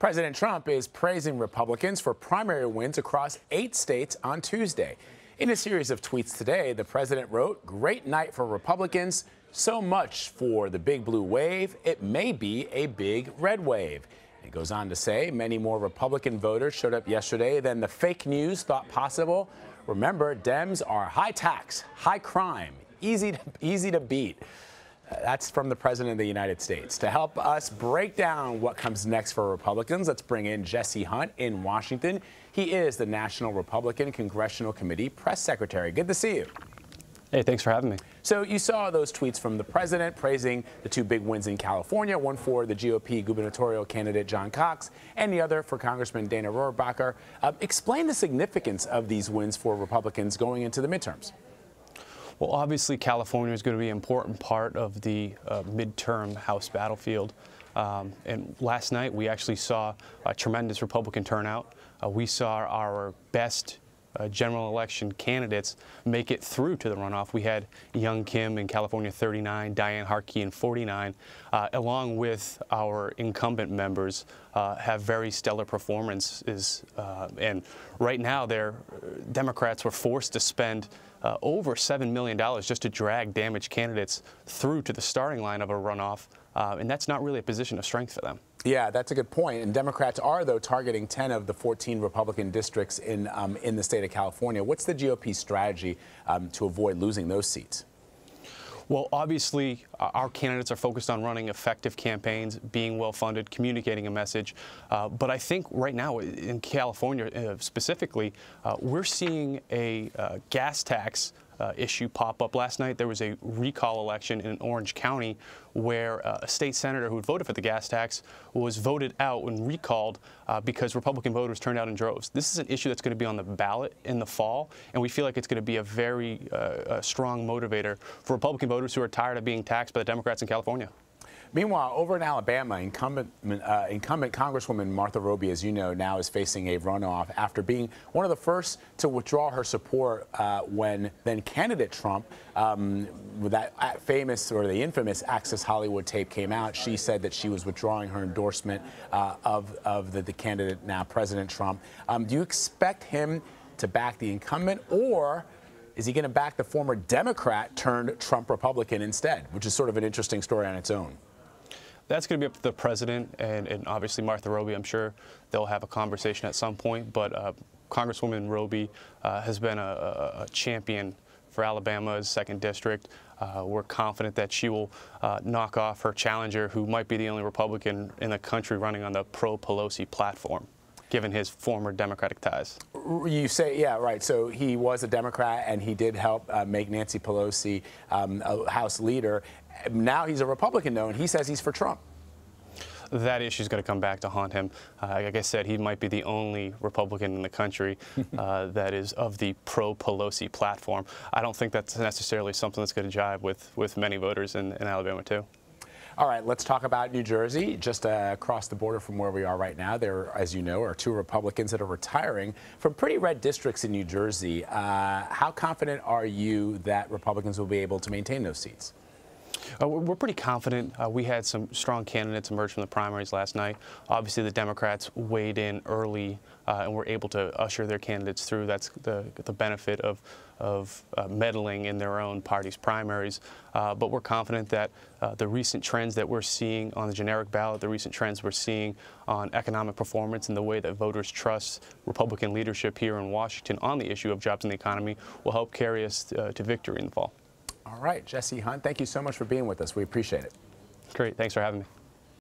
President Trump is praising Republicans for primary wins across 8 states on Tuesday. In a series of tweets today, the president wrote, "Great night for Republicans. So much for the big blue wave. It may be a big red wave." It goes on to say many more Republican voters showed up yesterday than the fake news thought possible. Remember, Dems are high tax, high crime, easy to beat. That's from the President of the United States. To help us break down what comes next for Republicans, let's bring in Jesse Hunt in Washington. He is the National Republican Congressional Committee Press Secretary. Good to see you. Hey, thanks for having me. So you saw those tweets from the president praising the 2 big wins in California, one for the GOP gubernatorial candidate John Cox and the other for Congressman Dana Rohrabacher. Explain the significance of these wins for Republicans going into the midterms. Well, obviously, California is going to be an important part of the midterm House battlefield. And last night, we actually saw a tremendous Republican turnout. We saw our best general election candidates make it through to the runoff. We had Young Kim in California 39, Diane Harkey in 49, along with our incumbent members have very stellar performances. And right now, Democrats were forced to spend over $7 million just to drag damaged candidates through to the starting line of a runoff, and that's not really a position of strength for them. Yeah, that's a good point. And Democrats are, though, targeting 10 of the 14 Republican districts in the state of California. What's the GOP strategy to avoid losing those seats? Well, obviously, our candidates are focused on running effective campaigns, being well-funded, communicating a message. But I think right now in California specifically, we're seeing a gas tax issue pop up. Last night, there was a recall election in Orange County where a state senator who had voted for the gas tax was voted out and recalled because Republican voters turned out in droves. This is an issue that's going to be on the ballot in the fall, and we feel like it's going to be a very strong motivator for Republican voters who are tired of being taxed by the Democrats in California. Meanwhile, over in Alabama, incumbent Congresswoman Martha Roby, as you know, now is facing a runoff after being one of the first to withdraw her support when then-candidate Trump, with that famous or the infamous Access Hollywood tape came out. She said that she was withdrawing her endorsement of the candidate, now President Trump. Do you expect him to back the incumbent, or is he going to back the former Democrat turned Trump Republican instead, which is sort of an interesting story on its own? That's going to be up to the president and obviously Martha Roby. I'm sure they'll have a conversation at some point. But Congresswoman Roby has been a champion for Alabama's 2nd District. We're confident that she will knock off her challenger, who might be the only Republican in the country running on the pro-Pelosi platform, given his former Democratic ties. You say, yeah, right. So he was a Democrat, and he did help make Nancy Pelosi a House leader. Now he's a Republican, though, and he says he's for Trump. That issue is going to come back to haunt him. Like I said, he might be the only Republican in the country that is of the pro-Pelosi platform. I don't think that's necessarily something that's going to jive with many voters in Alabama, too. All right, let's talk about New Jersey. Just across the border from where we are right now, there, as you know, are 2 Republicans that are retiring from pretty red districts in New Jersey. How confident are you that Republicans will be able to maintain those seats? We're pretty confident. We had some strong candidates emerge from the primaries last night. Obviously, the Democrats weighed in early and were able to usher their candidates through. That's the benefit of meddling in their own party's primaries. But we're confident that the recent trends that we're seeing on the generic ballot, the recent trends we're seeing on economic performance and the way that voters trust Republican leadership here in Washington on the issue of jobs and the economy will help carry us to victory in the fall. All right, Jesse Hunt, thank you so much for being with us. We appreciate it. Great. Thanks for having me.